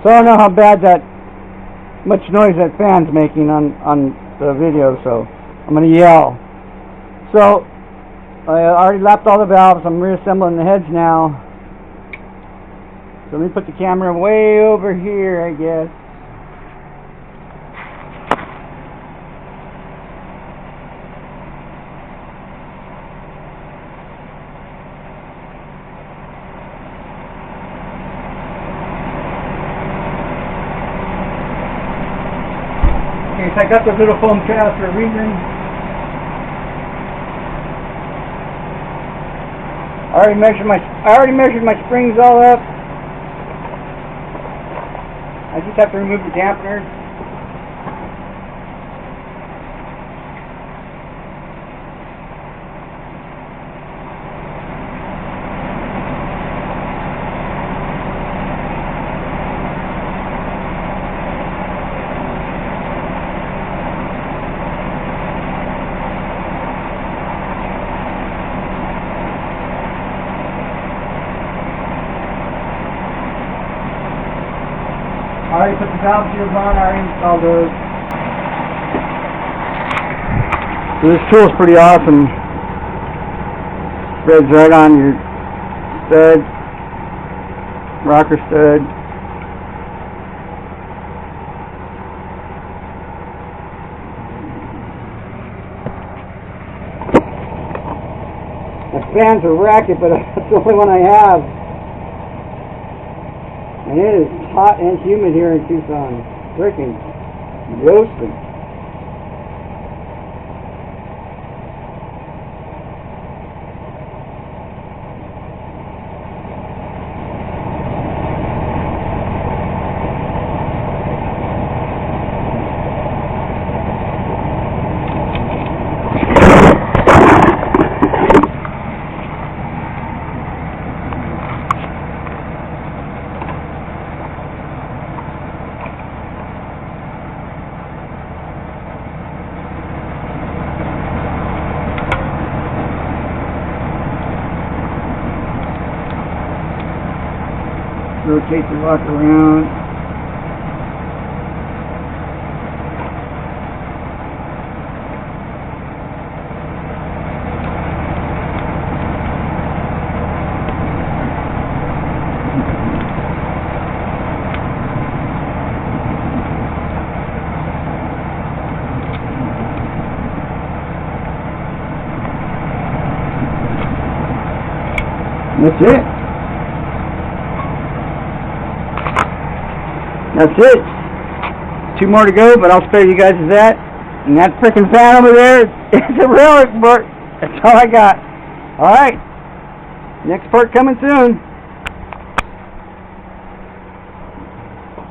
So I don't know how bad that much noise that fan's making on the video, so I'm gonna yell. So I already lapped all the valves. I'm reassembling the heads now. So let me put the camera way over here, I guess. Okay, so I got those little foam trails for a reason. I already measured my springs all up. I just have to remove the dampeners. I already put the valve shields on, I already installed those. So this tool's pretty awesome. Threads right on your stud, rocker stud. The fans are racket, but that's the only one I have. And it is hot and humid here in Tucson. Freaking roasting. Rotate the rock around. That's it. That's it. 2 more to go, but I'll spare you guys that. And that freaking fan over there is a relic, but that's all I got. Alright. Next part coming soon.